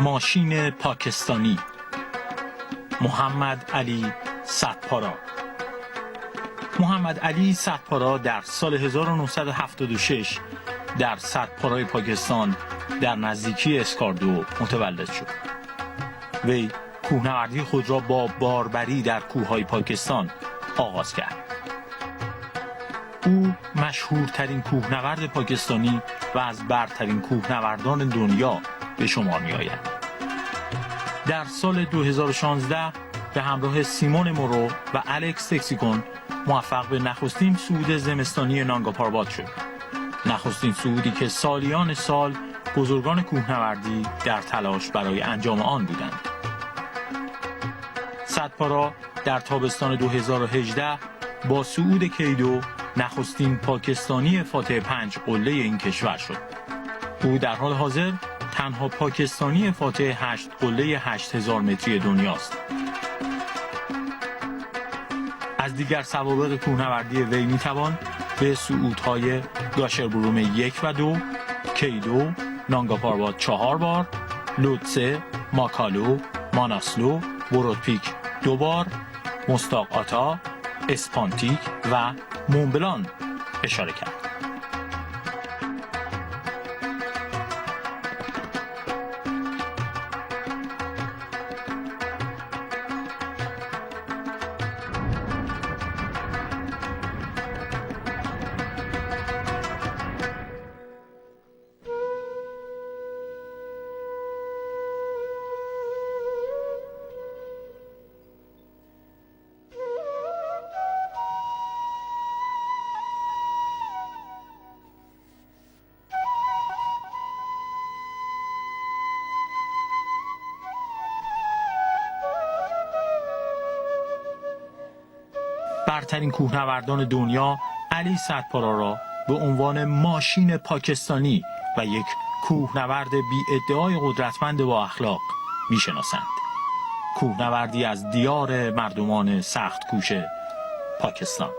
ماشین پاکستانی، محمد علی صدپارا. محمد علی صدپارا در سال 1976 در صدپارای پاکستان در نزدیکی اسکاردو متولد شد. وی کوهنوردی خود را با باربری در کوههای پاکستان آغاز کرد. او مشهورترین کوهنورد پاکستانی و از برترین کوهنوردان دنیا به شمار می آید. در سال 2016 به همراه سیمون مورو و الکس تکسیکون موفق به نخستین صعود زمستانی نانگا پاربات شد. نخستین صعودی که سالیان سال بزرگان کوهنوردی در تلاش برای انجام آن بودند. صدپارا در تابستان 2018 با صعود کیدو نخستین پاکستانی فاتح 5 قله این کشور شد. او در حال حاضر تنها پاکستانی فاتح 8 قله 8000 متری دنیاست. از دیگر سوابق کوهنوردی وی میتوان به صعودهای گاشربروم 1 و 2، کیدو، نانگا پاربات 4 بار، لوتسه، ماکالو، ماناسلو، ورودپیک 2 بار، مستاق آتا، اسپانتیک و مونبلان اشاره کرد. برترین کوهنوردان دنیا علی صدپارا را به عنوان ماشین پاکستانی و یک کوهنورد بی‌ادعای قدرتمند با اخلاق میشناسند. کوهنوردی از دیار مردمان سخت کوش پاکستان.